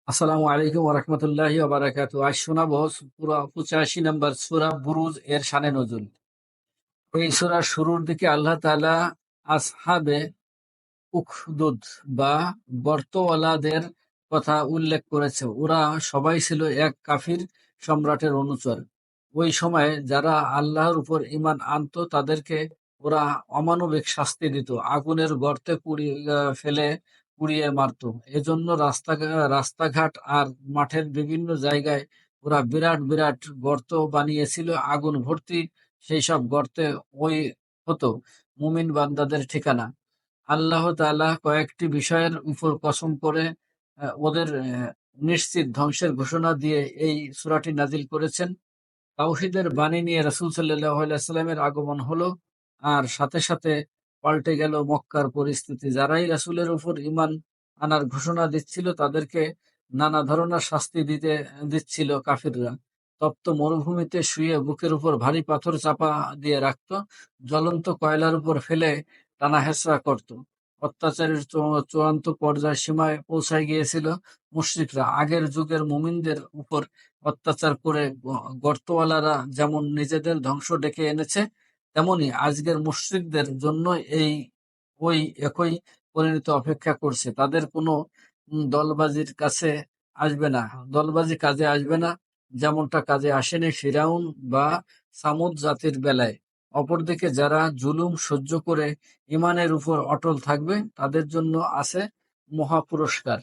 আসসালামু আলাইকুম ওরহমতুল্লাহি ওবারাকাতু। আজ শোনাবো পুরা 85 নম্বর সূরা বুরুজ এর শানে নজুল। এই সূরার শুরুর দিকে আল্লাহ তাআলা আসহাবে উখদুদ বা গর্তওয়ালাদের কথা উল্লেখ করেছে। ওরা সবাই ছিল এক কাফির সম্রাটের অনুচর। ওই সময়ে যারা আল্লাহর উপর ঈমান আনতো তাদেরকে ওরা অমানবিক শাস্তি দিত, আগুনের গর্তে ফেলে পুড়িয়ে মারতো। এজন্য রাস্তাঘাট আর মাঠের বিভিন্ন জায়গায় ওরা বিরাট বিরাট গর্ত বানিয়েছিল আগুন ভর্তি। সেই সব গর্তে ওই হতো মুমিন বান্দাদের ঠিকানা। আল্লাহ তাআলা কয়েকটি বিষয়ের উপর কসম করে ওদের নিশ্চিত ধ্বংসের ঘোষণা দিয়ে এই সূরাটি নাজিল করেছেন। তাওহীদের বাণী নিয়ে রাসূল সাল্লাল্লাহু আলাইহি ওয়াসাল্লামের আগমন হলো, আর সাথে সাথে পাল্টে গেল মক্কার পরিস্থিতি। যারাই রাসূলের উপর ঈমান আনার ঘোষণা দিচ্ছিল তাদেরকে নানা ধরনের শাস্তি দিচ্ছিল কাফিররা। তপ্ত মরুভূমিতে শুয়ে বুকের উপর ভারী পাথর চাপা দিয়ে রাখতো, জ্বলন্ত কয়লার উপর ফেলে টানা হেঁচড়া করত। অত্যাচারের চূড়ান্ত পর্যায় সীমায় পৌঁছায় গিয়েছিল মুশরিকরা। আগের যুগের মুমিনদের উপর অত্যাচার করে গর্তওয়ালারা যেমন নিজেদের ধ্বংস ডেকে এনেছে, তেমনি আজকের মুশরিকদের জন্য ওই একই পরিণতি অপেক্ষা করছে। তাদের কোনো দলবাজির কাছে আসবে না, দলবাজি কাজে আসবে না, যেমনটা কাজে আসেনি ফিরাউন বা সামুদ জাতির বেলায়। অপরদিকে যারা জুলুম সহ্য করে ঈমানের উপর অটল থাকবে তাদের জন্য আছে মহা পুরস্কার।